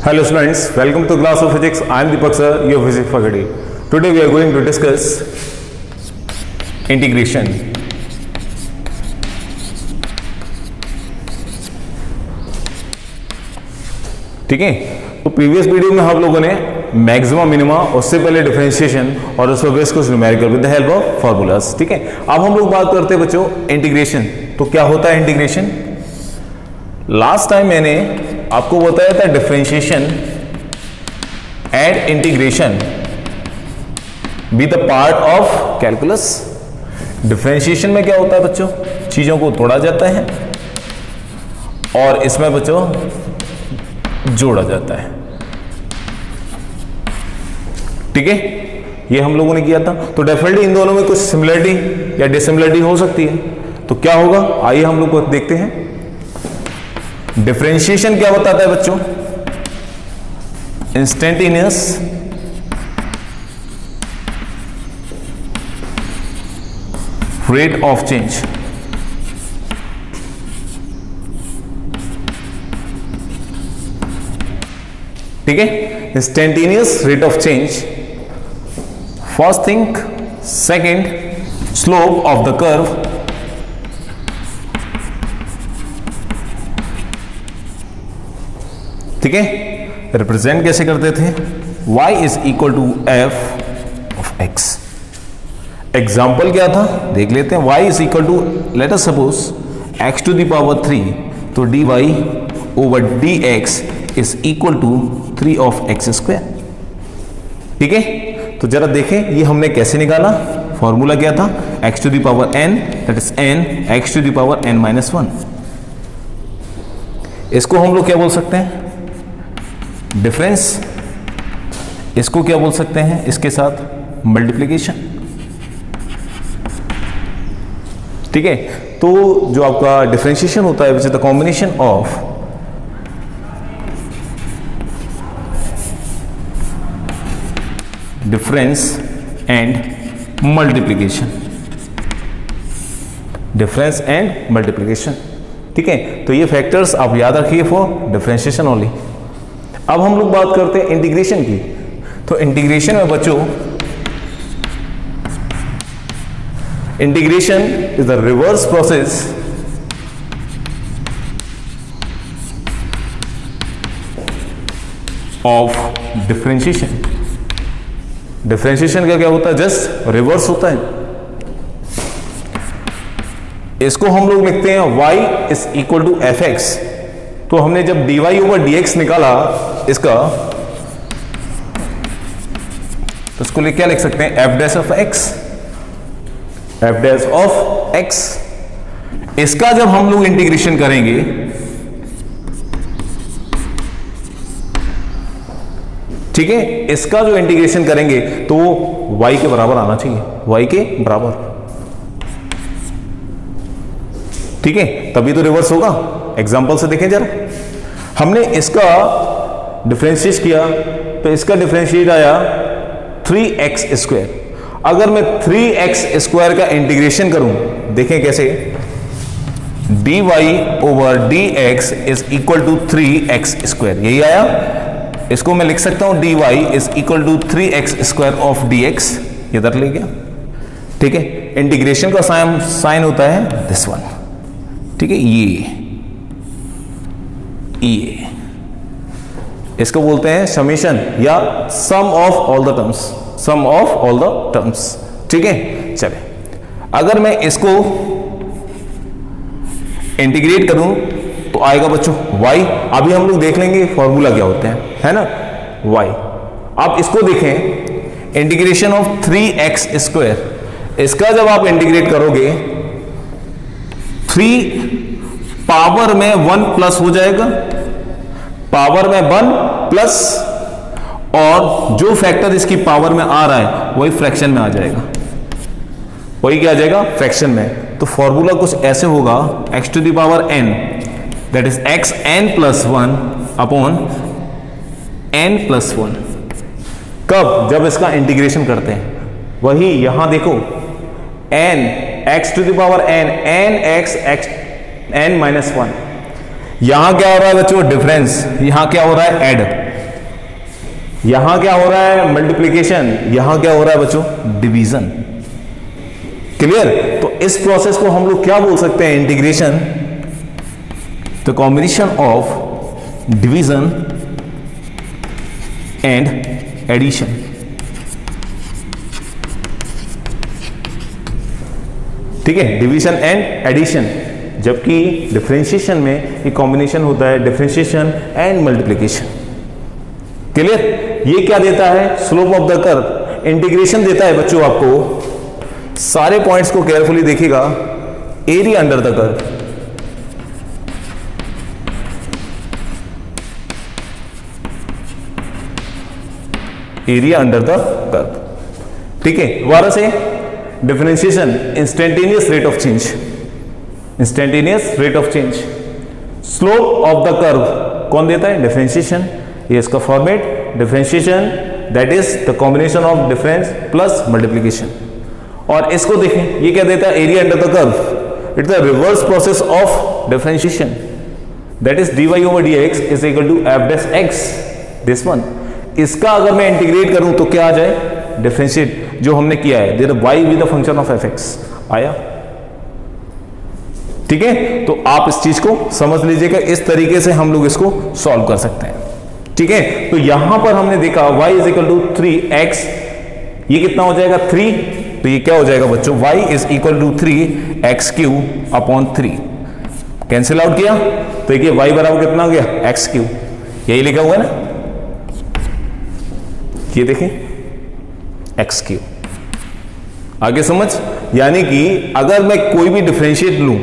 Hello students, welcome to class of physics. I am Deepak sir, your physics faculty. Today we are going to discuss integration. ठीक है, तो previous video में हम लोगों ने maxima minima, उससे पहले डिफरेंशिएशन और उसके बेस कुछ numerical with the help of formulas. ठीक है, अब हम लोग बात करते हैं बच्चों इंटीग्रेशन. तो क्या होता है इंटीग्रेशन? लास्ट टाइम मैंने आपको बताया था differentiation and integration be the part of calculus. Differentiation में क्या होता है बच्चों? चीजों को तोड़ा जाता है और इसमें बच्चों जोड़ा जाता है. ठीक है, ये हम लोगों ने किया था. तो डेफिनेटली इन दोनों में कुछ सिमिलरिटी या डिसिमिलरिटी हो सकती है. तो क्या होगा, आइए हम लोग को देखते हैं. डिफरेंशिएशन क्या बताता है बच्चों? Instantaneous rate of change. ठीक है, instantaneous rate of change. First thing. Second, slope of the curve. ठीक है, रिप्रेजेंट कैसे करते थे? y is equal to F of x. Example क्या था देख लेते हैं. y is equal to, let us suppose x to the power 3, तो dy over dx is equal to 3 of x square. ठीक है, तो जरा देखें ये हमने कैसे निकाला. फॉर्मूला क्या था? x to the power n, that is n x to the power n minus 1. इसको हम लोग क्या बोल सकते हैं? डिफरेंस. इसको क्या बोल सकते हैं? इसके साथ मल्टीप्लिकेशन. ठीक है, तो जो आपका डिफरेंशिएशन होता है which is the combination of difference and multiplication. Difference and multiplication. ठीक है, तो ये फैक्टर्स आप याद रखिए फॉर डिफरेंशिएशन ओनली. अब हम लोग बात करते हैं इंटीग्रेशन की. तो इंटीग्रेशन में बच्चों, integration is the reverse process of differentiation. Differentiation का क्या होता है? जस्ट रिवर्स होता है. इसको हम लोग लिखते हैं y is equal to F X. तो हमने जब dy ओवर dx निकाला इसका, तो इसको क्या लिख सकते हैं? F dash of x. F dash of x. इसका जब हम लोग इंटीग्रेशन करेंगे, ठीक है, इसका जो इंटीग्रेशन करेंगे तो y के बराबर आना चाहिए. y के बराबर. ठीक है, तभी तो रिवर्स होगा. एग्जांपल से देखें जरा. हमने इसका डिफरेंशिएट किया तो इसका डिफरेंशिएट आया 3x स्क्वायर. अगर मैं 3x स्क्वायर का इंटीग्रेशन करूं, देखें कैसे. dy over dx is equal to 3x square. यही आया. इसको मैं लिख सकता हूं dy is equal to 3x square of dx. इधर ले गया. ठीक है, इंटीग्रेशन का साइन होता है दिस वन. ठीक है, ये इसको बोलते हैं समेशन या sum of all the terms. Sum of all the terms. ठीक है, चले. अगर मैं इसको इंटीग्रेट करूं तो आएगा बच्चों y. अभी हम लोग देख लेंगे फॉर्मूला क्या होते हैं, है ना, y. आप इसको देखें, इंटीग्रेशन ऑफ 3x स्क्वायर. इसका जब आप इंटीग्रेट करोगे 3 पावर में 1 प्लस हो जाएगा. पावर में 1 प्लस, और जो फैक्टर इसकी पावर में आ रहा है वही फ्रैक्शन में आ जाएगा. वही क्या आ जाएगा? फ्रैक्शन में. तो फॉर्मूला कुछ ऐसे होगा, x to the power n, that is x n plus 1 upon n plus 1. कब? जब इसका इंटीग्रेशन करते हैं. वही यहां देखो, n x to the power n, n x n minus 1. यहां क्या हो रहा है बच्चों? डिफरेंस. यहां क्या हो रहा है? ऐड. यहां क्या हो रहा है मल्टीप्लीकेशन, यहां क्या हो रहा है बच्चों डिवीजन। क्लियर? तो इस प्रोसेस को हम लोग क्या बोल सकते हैं integration, the combination of division and addition. ठीक है, डिवीजन एंड एडिशन, जबकि डिफरेंशिएशन में ये कॉम्बिनेशन होता है डिफरेंशिएशन एंड मल्टीप्लिकेशन। क्लियर? ये क्या देता है slope of the curve, integration देता है बच्चों आपको, सारे पॉइंट्स को केयरफुली देखिएगा, area under the curve, area under the curve. ठीक है, दोबारा से differentiation instantaneous rate of change, instantaneous rate of change, slope of the curve कौन देता है डिफरेंशिएशन, ये इसका format differentiation that is the combination of difference plus multiplication. और इसको देखें ये क्या देता है area under the curve, it's the reverse process of differentiation that is dy over dx is equal to f dash x, this one. इसका अगर मैं इंटीग्रेट करूं तो क्या आ जाए डिफरेंशिएट जो हमने किया है, there y with the function of fx आया। ठीक है, तो आप इस चीज को समझ लीजिएगा, इस तरीके से हम लोग इसको सॉल्व कर सकते हैं। ठीक है, तो यहां पर हमने देखा y is equal to 3x, ये कितना हो जाएगा 3, तो ये क्या हो जाएगा बच्चों y is equal to 3x cube upon 3, cancel out किया तो ये y बराबर कितना हो गया x क्यूब, यही लिखा हुआ है ना, ये देखें x क्यूब। आगे समझ, यानी कि अगर मैं कोई भी डिफरेंशिएट लूं,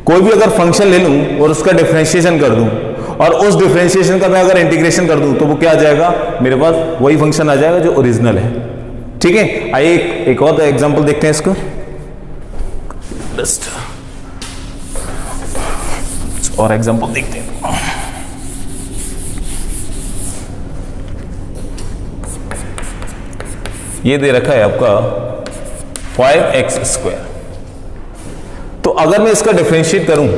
कोई भी अगर फंक्शन ले लूं और उसका डिफरेंशिएशन कर दूं और उस डिफरेंशिएशन का मैं अगर इंटीग्रेशन कर दूं तो वो क्या आ जाएगा, मेरे पास वही फंक्शन आ जाएगा जो ओरिजिनल है। ठीक है, आइए एक और एग्जांपल देखते हैं इसको, और एग्जांपल देखते हैं। ये दे रखा है आपका 5x², तो अगर मैं इसका डिफरेंशिएट करूं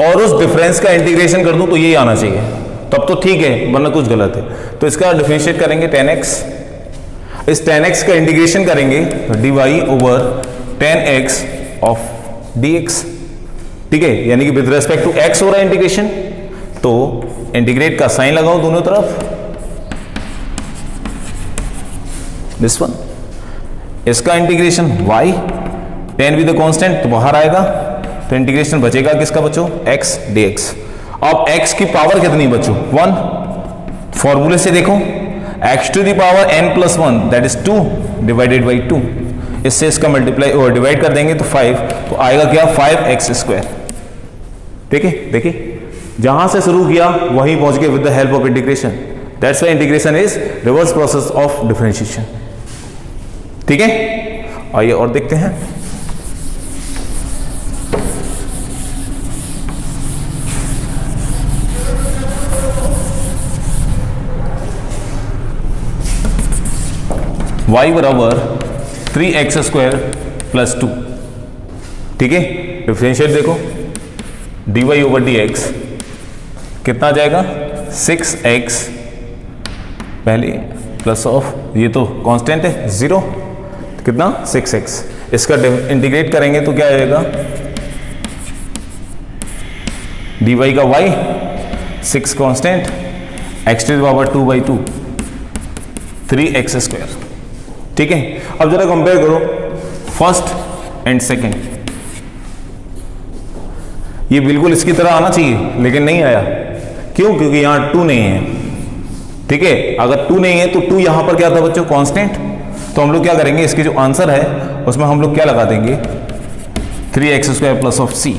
और उस डिफरेंस का इंटीग्रेशन कर दूं तो ये आना चाहिए, तब तो ठीक है, वरना कुछ गलत है। तो इसका डिफरेंशिएट करेंगे 10x, इस 10x का इंटीग्रेशन करेंगे तो dy over 10x of dx। ठीक है, यानी कि विद रेस्पेक्ट टू x हो रहा है इंटीग्रेशन, तो इंटीग्रेट का साइन लगाओ दोनों तरफ, दिस वन। इसका integration y 10 with the constant तो बाहर आएगा, तो इंटीग्रेशन बचेगा किसका बच्चों x dx। अब x की पावर कितनी बच्चों 1, फॉर्मूले से देखो x to the power n plus 1 that is 2 divided by 2, इससे इसका मल्टीप्लाई और डिवाइड कर देंगे तो 5, तो आएगा क्या 5x²। ठीक है, देखिए जहां से शुरू किया वहीं पहुंच गए with the help of integration, that's why integration is reverse process of differentiation. ठीक है, आइए और देखते हैं। y बराबर 3x² प्लस 2। ठीक है, डिफरेंशिएट देखो dy over dx कितना आ जाएगा 6x, पहले प्लस ऑफ ये तो कांस्टेंट है 0, कितना 6x, इसका इंटीग्रेट करेंगे तो क्या आएगा dy का y 6 constant x to the power 2/2 3x²। ठीक है, अब जरा कंपेयर करो फर्स्ट एंड सेकंड, ये बिल्कुल इसकी तरह आना चाहिए लेकिन नहीं आया, क्यों? क्योंकि यहां 2 नहीं है। ठीक है, अगर 2 नहीं है तो 2 यहां पर क्या था बच्चों कांस्टेंट, तो हम लोग क्या करेंगे इसकी जो आंसर है उसमें हम लोग क्या लगा देंगे 3x² प्लस ऑफ c।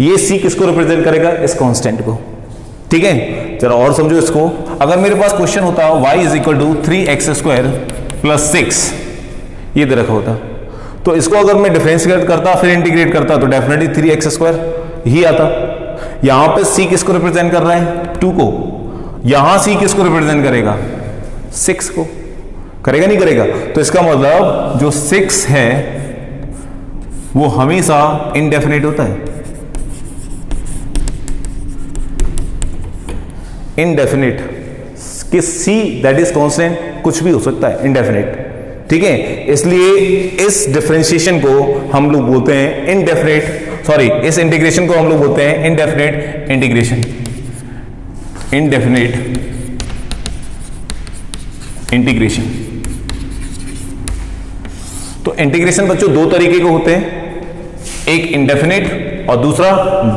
ये c किसको रिप्रेजेंट करेगा इस कांस्टेंट को। ठीक है, जरा और समझो इसको, अगर मेरे पास क्वेश्चन होता y is equal to 3x² plus 6, ये दे रखा होता, तो इसको अगर मैं डिफरेंशिएट करता फिर इंटीग्रेट करता तो डेफिनेटली 3x² ही आता। यहां पे c किसको रिप्रेजेंट कर रहा है 2 को, यहां c किसको रिप्रेजेंट करेगा 6 को, करेगा नहीं करेगा? तो इसका मतलब जो 6 है वो हमेशा इनडेफिनेट होता है, इनडेफिनेट कि सी दैट इज कांस्टेंट कुछ भी हो सकता है, इंडेफिनिट, ठीक है। इसलिए इस डिफरेंशिएशन को हम लोग बोलते हैं इनडेफिनिट, सॉरी इस इंटीग्रेशन को हम लोग बोलते हैं इनडेफिनिट इंटीग्रेशन, इनडेफिनिट इंटीग्रेशन। तो इंटीग्रेशन बच्चों दो तरीके के होते हैं, एक इंडेफिनिट और दूसरा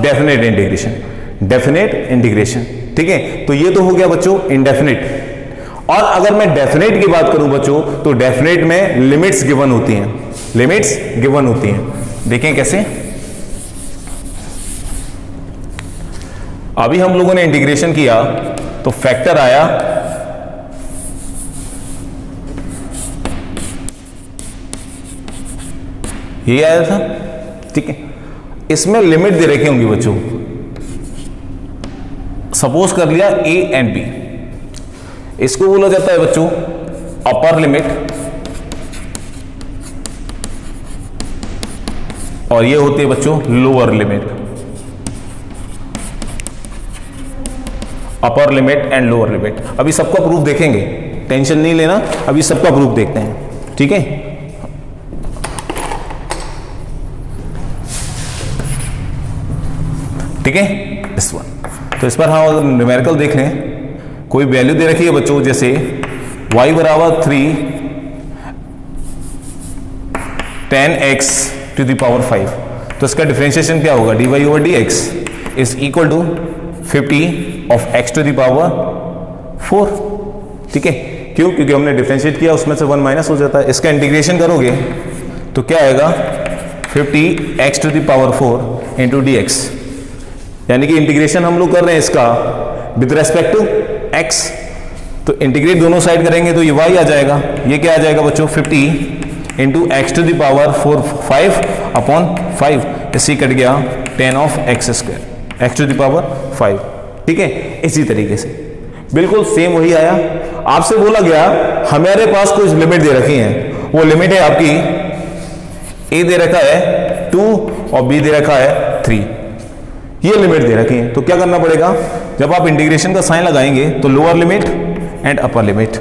डेफिनेट इंटीग्रेशन, डेफिनेट इंटीग्रेशन, ठीक है। तो ये तो हो गया बच्चों इंडेफिनिट। और अगर मैं डेफिनेट की बात करूं बच्चों, तो डेफिनेट में लिमिट्स गिवन होती हैं, लिमिट्स गिवन होती हैं। देखें कैसे, अभी हम लोगों ने इंटीग्रेशन किया तो फैक्टर आया ये आया था, ठीक है। इसमें लिमिट दे रखी होंगी बच्चों, सपोज कर लिया a एंड b, इसको बोला जाता है बच्चों अपर लिमिट, और ये होती है बच्चों lower limit, upper limit and lower limit. अभी सबका प्रूफ देखेंगे, टेंशन नहीं लेना, अभी सबका प्रूफ देखते हैं, ठीक है। ठीक है, इस वन, तो इस पर हम अगर न्यूमेरिकल देख लें, कोई वैल्यू दे रखी है बच्चों, जैसे y बराबर 3 10x टू द पावर 5, तो इसका डिफरेंशिएशन क्या होगा, dy over dx is equal to 50 of x to the power 4, ठीक है। क्यों, क्योंकि हमने डिफरेंशिएट किया, उसमें से 1 माइनस हो जाता है। इसका इंटीग्रेशन करोगे तो क्या आएगा 50x to the power 4 into dx, यानी कि इंटीग्रेशन हम लोग कर रहे हैं इसका विद रेस्पेक्ट टू x, तो इंटीग्रेट दोनों साइड करेंगे तो ये y आ जाएगा, ये क्या आ जाएगा बच्चों 50 into x to the power 4 5 upon 5, इसी कट गया 10 of x square x to the power 5, ठीक है। इसी तरीके से बिल्कुल सेम वही आया। आपसे बोला गया हमारे पास कुछ लिमिट दे रखी है, वो लिमिट है आपकी a दे रखा है 2 और b दे रखा है 3, ये लिमिट दे रखी है। तो क्या करना पड़ेगा, जब आप इंटीग्रेशन का साइन लगाएंगे तो lower limit and upper limit,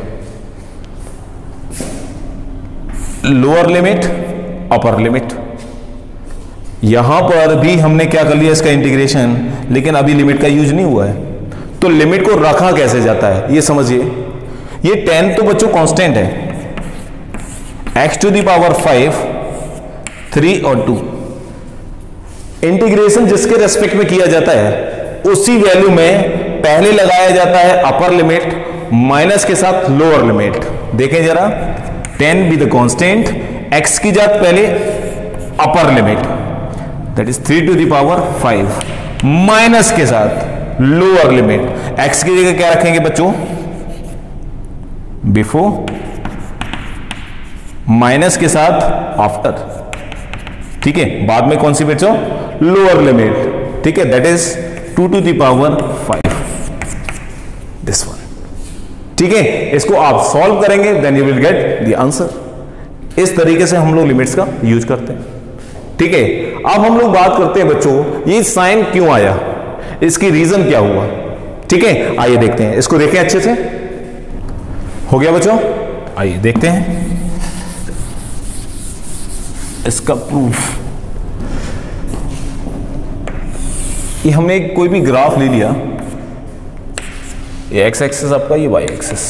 lower limit upper limit. यहां पर भी हमने क्या कर लिया इसका इंटीग्रेशन, लेकिन अभी लिमिट का यूज नहीं हुआ है, तो लिमिट को रखा कैसे जाता है ये समझिए। ये 10 तो बच्चों कांस्टेंट है, x टू द पावर 5 3 और 2, इंटीग्रेशन जिसके रेस्पेक्ट में किया जाता है उसी वैल्यू में पहले लगाया जाता है अपर लिमिट माइनस के साथ लोअर लिमिट। देखें जरा, 10 बी द कांस्टेंट, x की जात पहले upper limit that is 3 to the power 5 minus के साथ लोअर लिमिट, x की जगह क्या रखेंगे बच्चों बिफोर, माइनस के साथ आफ्टर, ठीक है। बाद में कौन सी बच्चों लोअर लिमिट, ठीक है, that is 2 to the power 5, this one, ठीक है। इसको आप सॉल्व करेंगे then you will get the answer. इस तरीके से हम लोग लिमिट्स का यूज करते हैं, ठीक है। अब हम लोग बात करते हैं बच्चों ये साइन क्यों आया, इसकी रीजन क्या हुआ, ठीक है। आइए देखते हैं, इसको देखें अच्छे से, हो गया बच्चों, आइए देखते हैं इसका प्रूफ। ये हमने कोई भी ग्राफ ले लिया, ये एक्स एक्सिस आपका, ये वाई एक्सिस,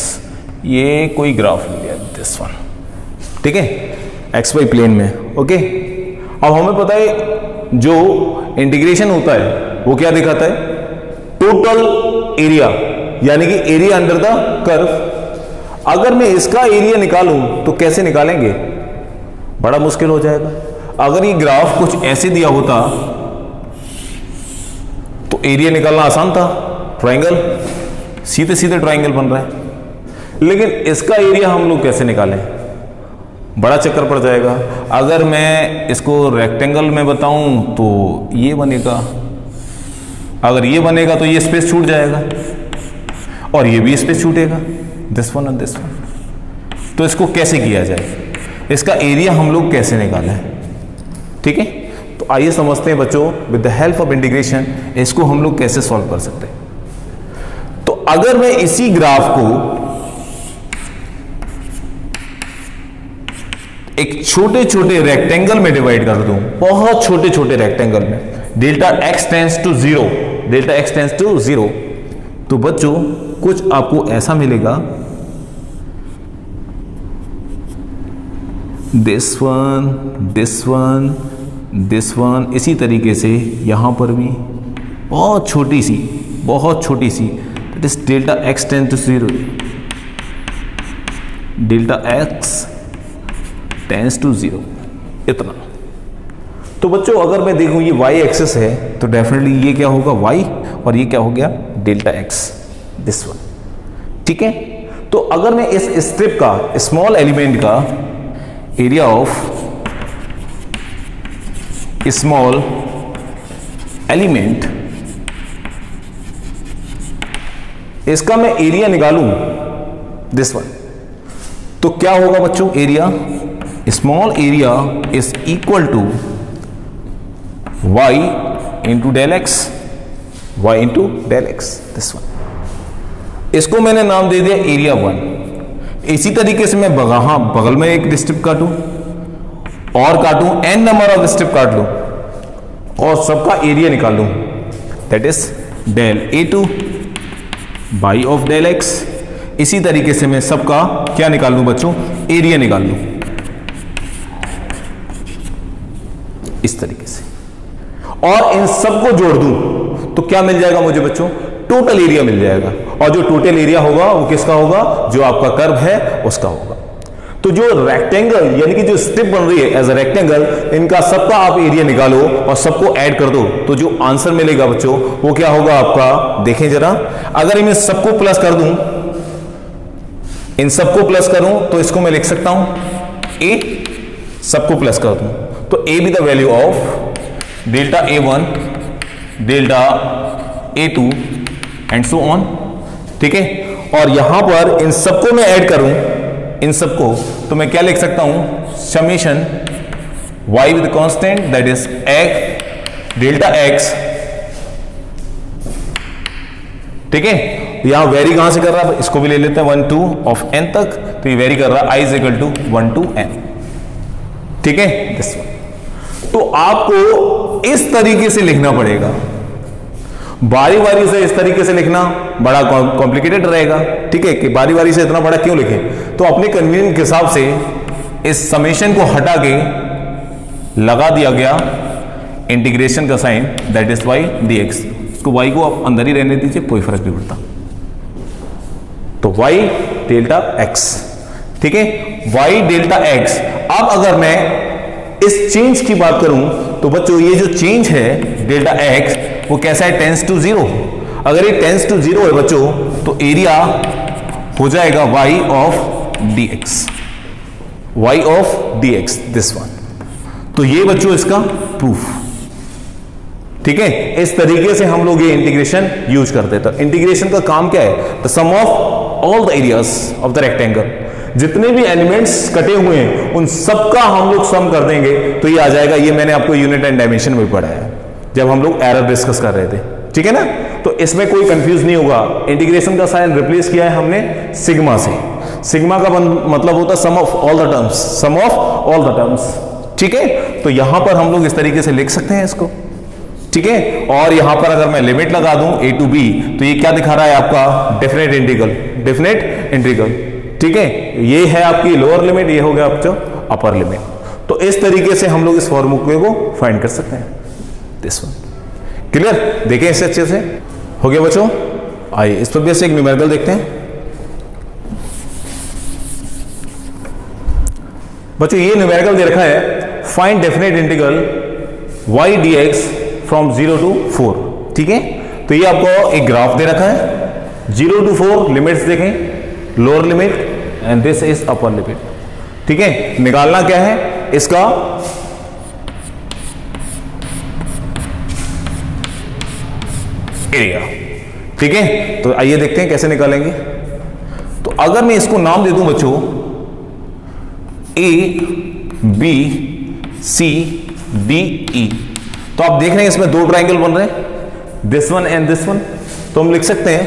ये कोई ग्राफ ले लिया दिस वन, ठीक है, एक्स वाई प्लेन में, ओके। अब हमें पता है जो इंटीग्रेशन होता है वो क्या दिखाता है, टोटल एरिया, यानी कि एरिया अंडर द कर्व। अगर मैं इसका एरिया निकालूं तो कैसे निकालेंगे, बड़ा मुश्किल हो जाएगा। अगर ये ग्राफ कुछ ऐसे दिया होता तो एरिया निकालना आसान था, ट्रायंगल, सीधे सीधे ट्रायंगल बन रहा है, लेकिन इसका एरिया हम लोग कैसे निकालें, बड़ा चक्कर पड़ जाएगा। अगर मैं इसको रेक्टेंगल में बताऊं तो ये बनेगा, अगर ये बनेगा तो ये स्पेस छूट जाएगा और ये भी स्पेस छूटेगा, दिस वन और दिस वन। तो इसको कैसे किया जाए, इसका एरिया हम लोग कैसे निकालें, ठीक है। तो आइए समझते हैं बच्चों, with the help of integration इसको हम लोग कैसे सॉल्व कर सकते हैं। तो अगर मैं इसी ग्राफ को एक छोटे छोटे रेक्टेंगल में डिवाइड कर दूं, बहुत छोटे छोटे रेक्टेंगल में, delta x tends to 0, delta x tends to 0, तो बच्चों कुछ आपको ऐसा मिलेगा, this one, this one, this one, इसी तरीके से यहां पर भी बहुत छोटी सी, that is delta x tends to 0, delta x tends to 0, इतना। तो बच्चों अगर मैं देखूं ये y एक्सिस है तो डेफिनेटली ये क्या होगा y, और ये क्या हो गया डेल्टा x, दिस वन। ठीक है, तो अगर मैं इस स्ट्रिप का, स्मॉल एलिमेंट का एरिया ऑफ स्मॉल एलिमेंट, इसका मैं एरिया निकालूं, दिस वन, तो क्या होगा बच्चों, area, small area is equal to y into del x, y into del x, this one. इसको मैंने नाम दे दिया एरिया 1। इसी तरीके से मैं बगल में एक स्ट्रिप काटूं और काटूं, n नंबर ऑफ स्ट्रिप काट लूं और सबका एरिया निकाल लूं, that is del A2 by of del x। इसी तरीके से मैं सबका क्या निकाल लूं बच्चों, एरिया निकाल लूं, इस तरीके से, और इन सबको जोड़ दूं तो क्या मिल जाएगा मुझे बच्चों, टोटल एरिया मिल जाएगा। और जो टोटल एरिया होगा वो किसका होगा, जो आपका कर्व है उसका होगा। तो जो रेक्टेंगल यानी कि जो स्ट्रिप बन रही है एज अ रेक्टेंगल, इनका सबका आप एरिया निकालो और सबको ऐड कर दो, तो जो आंसर मिलेगा बच्चों वो क्या होगा आपका, देखें जरा, अगर मैं सबको प्लस कर दूं, इन सबको प्लस करूं तो इसको मैं लिख सकता हूं a, सबको प्लस कर दूं तो a be the value of delta A1, delta A2 and so on. ठीक है, और यहां पर इन सबको मैं ऐड करूं, इन सबको, तो मैं क्या लिख सकता हूं, summation y with constant that is x delta x। ठीक है, यहां वेरी कहां से कर रहा है, इसको भी ले लेते हैं 1 2 ऑफ n तक, तो ये वेरी कर रहा है i is equal to 1 to n। ठीक है, दिस वन। तो आपको इस तरीके से लिखना पड़ेगा, बारी बारी से इस तरीके से लिखना बड़ा कॉम्प्लिकेटेड रहेगा। ठीक है, कि बारी बारी से इतना बड़ा क्यों लिखें, तो अपने कन्वीनियंस के हिसाब से इस समेशन को हटा के लगा दिया गया इंटीग्रेशन का sign, that is y dx। तो y को आप अंदर ही रहने दीजिए, कोई फर्क नहीं पड़ता। तो y डेल्टा x, ठीक है, y डेल्टा x। अब अगर मैं इस चेंज की बात करूं तो बच्चों ये जो चेंज है डेल्टा x वो कैसा है, टेंस टू 0। अगर ये टेंस टू 0 है बच्चों तो एरिया हो जाएगा y of dx, y of dx, this one. तो ये बच्चों इसका प्रूफ। ठीक है, इस तरीके से हम लोग ये इंटीग्रेशन यूज करते हैं। तो इंटीग्रेशन का काम क्या है, the sum of all the areas of the rectangle, जितने भी एलिमेंट्स कटे हुए हैं उन सबका हम लोग सम कर देंगे तो ये आ जाएगा। ये मैंने आपको यूनिट एंड डायमेंशन में पढ़ा है जब हम लोग एरर डिस्कस कर रहे थे। ठीक है ना, तो इसमें कोई कंफ्यूज नहीं होगा। इंटीग्रेशन का साइन रिप्लेस किया है हमने सिग्मा से। सिग्मा का मतलब होता है sum of all the terms, sum of all the terms. ठीक है, तो यहां पर हम लोग इस तरीके से लिख सकते हैं इसको। ठीक है, और यहां पर अगर मैं लिमिट लगा दूं a to b तो ये क्या दिखा रहा है आपका, डेफिनेट इंटीग्रल, डेफिनेट इंटीग्रल। ठीक है, ये है आपकी लोअर लिमिट, ये हो गया आपका अपर लिमिट। तो इस तरीके से हम लोग इस फॉर्मूले को फाइंड कर सकते हैं। दिस वन क्लियर, देखें इससे अच्छे से हो गया बच्चों। आइए इस पर भी ऐसे एक न्यूमेरिकल देखते हैं बच्चों। ये न्यूमेरिकल दे रखा है, find definite integral y dx from 0 to 4। ठीक है, तो ये आपको एक ग्राफ दे रखा है, 0 to 4 लिमिट्स देखें, lower limit and this is upper limit. ठीक है, निकालना क्या है इसका एरिया। ठीक है, तो आइए देखते हैं कैसे निकालेंगे। तो अगर मैं इसको नाम दे दूं बच्चों A B C D E, तो आप देख रहे हैं इसमें दो ट्राइंगल बन रहे हैं, this one and this one. तो हम लिख सकते हैं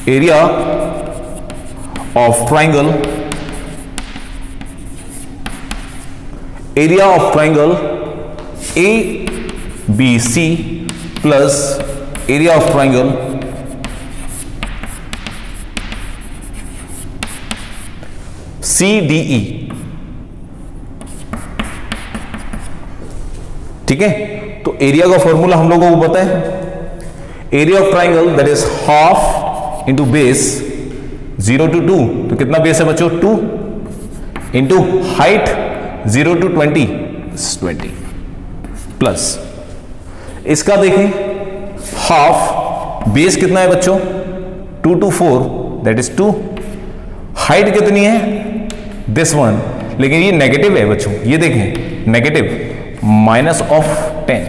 area of triangle area of triangle A B C plus area of triangle C D E. ठीक है, तो एरिया का फॉर्मूला हम लोगों को पता है, area of triangle that is half into base 0 to 2, तो कितना बेस है बच्चों 2 इंटू हाइट 0 to 20 प्लस इसका देखें हाफ बेस कितना है बच्चों 2 to 4 दैट इज 2, हाइट कितनी है दिस वन, लेकिन ये नेगेटिव है बच्चों, ये देखें नेगेटिव माइनस ऑफ 10,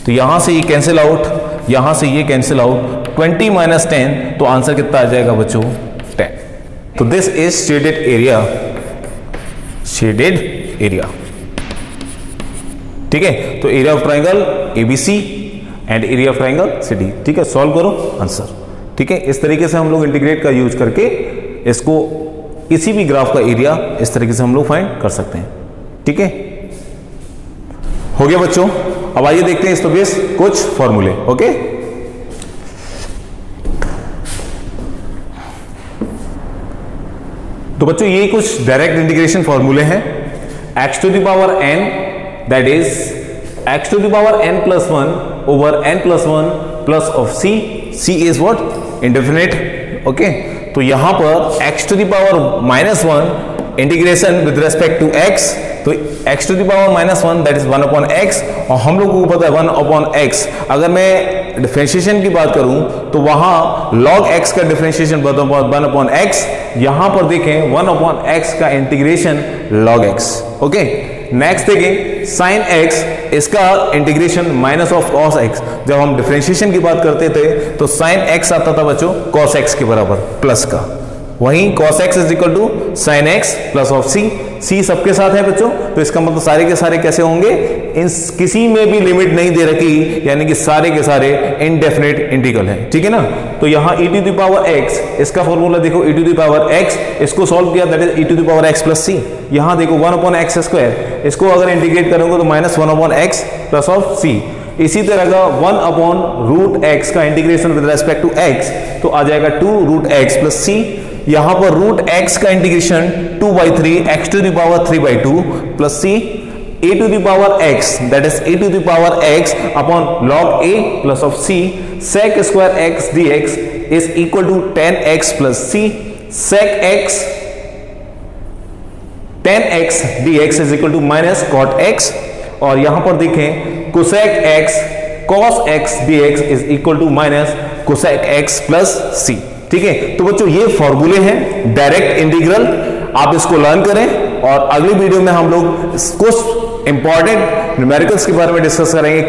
तो यहां से ये कैंसिल आउट, यहां से ये कैंसिल आउट, 20 माइनस 10, तो आंसर कितना आ जाएगा बच्चों 10। तो this is shaded area, shaded area. ठीक है, तो area of triangle ABC and area of triangle CD. ठीक है, सॉल्व करो आंसर। ठीक है, इस तरीके से हम लोग इंटीग्रेट का यूज करके इसको किसी भी ग्राफ का एरिया इस तरीके से हम लोग फाइंड कर सकते हैं। ठीक है, हो गया बच्चों। अब आइए देखते हैं इस पे बेस कुछ फॉर्मूले। ओके, तो बच्चों ये कुछ डायरेक्ट इंटीग्रेशन फॉर्मूले हैं। x to the power n that is x to the power n plus 1 over n plus 1 plus of c, c is what indefinite। Okay, तो यहां पर x to the power -1 integration with respect to x, तो x to the power -1 that is 1 upon x, और हम लोगों को पता है 1 upon x। अगर मैं डिफरेंशिएशन की बात करूं तो वहां log x का डिफरेंशिएशन 1 upon x, यहां पर देखें 1 upon x का integration log x। Okay, next देखें sin x, इसका integration minus of cos x। जब हम डिफरेंशिएशन की बात करते थे तो sin x आता था बच्चों cos x के बराबर प्लस का, वहीं cos x is equal to sin x plus of c, c सबके साथ है बच्चों, तो इसका मतलब सारे के सारे कैसे होंगे, इन किसी में भी लिमिट नहीं दे रखी, यानी कि सारे के सारे इनडेफिनेट इंटीग्रल है। ठीक है ना, तो यहां e to the power x, इसका फॉर्मूला देखो e to the power x, इसको सॉल्व किया that is e to the power x plus c। यहां देखो 1 upon x स्क्वायर, इसको अगर इंटीग्रेट करोगे तो minus 1 upon x plus of c। इसी तरह का 1 upon रूट x का integration with respect to x, तो आ जाएगा 2 रूट x प्लस c। यहां पर रूट x का integration 2/3 x to the power 3/2 plus c, a to the power x that is a to the power x upon log a plus of c, sec square x dx is equal to 10x plus c, sec x 10x dx is equal to minus cot x, और यहां पर देखें cosec x cos x dx is equal to minus cosec x plus c। ठीक है, तो बच्चों ये फॉर्मूले हैं डायरेक्ट इंटीग्रल, आप इसको लर्न करें, और अगली वीडियो में हम लोग कुछ इंपॉर्टेंट न्यूमेरिकल्स के बारे में डिस्कस करेंगे,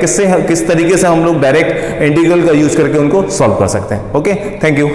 किस तरीके से हम लोग डायरेक्ट इंटीग्रल का यूज करके उनको सॉल्व कर सकते हैं। Okay, thank you.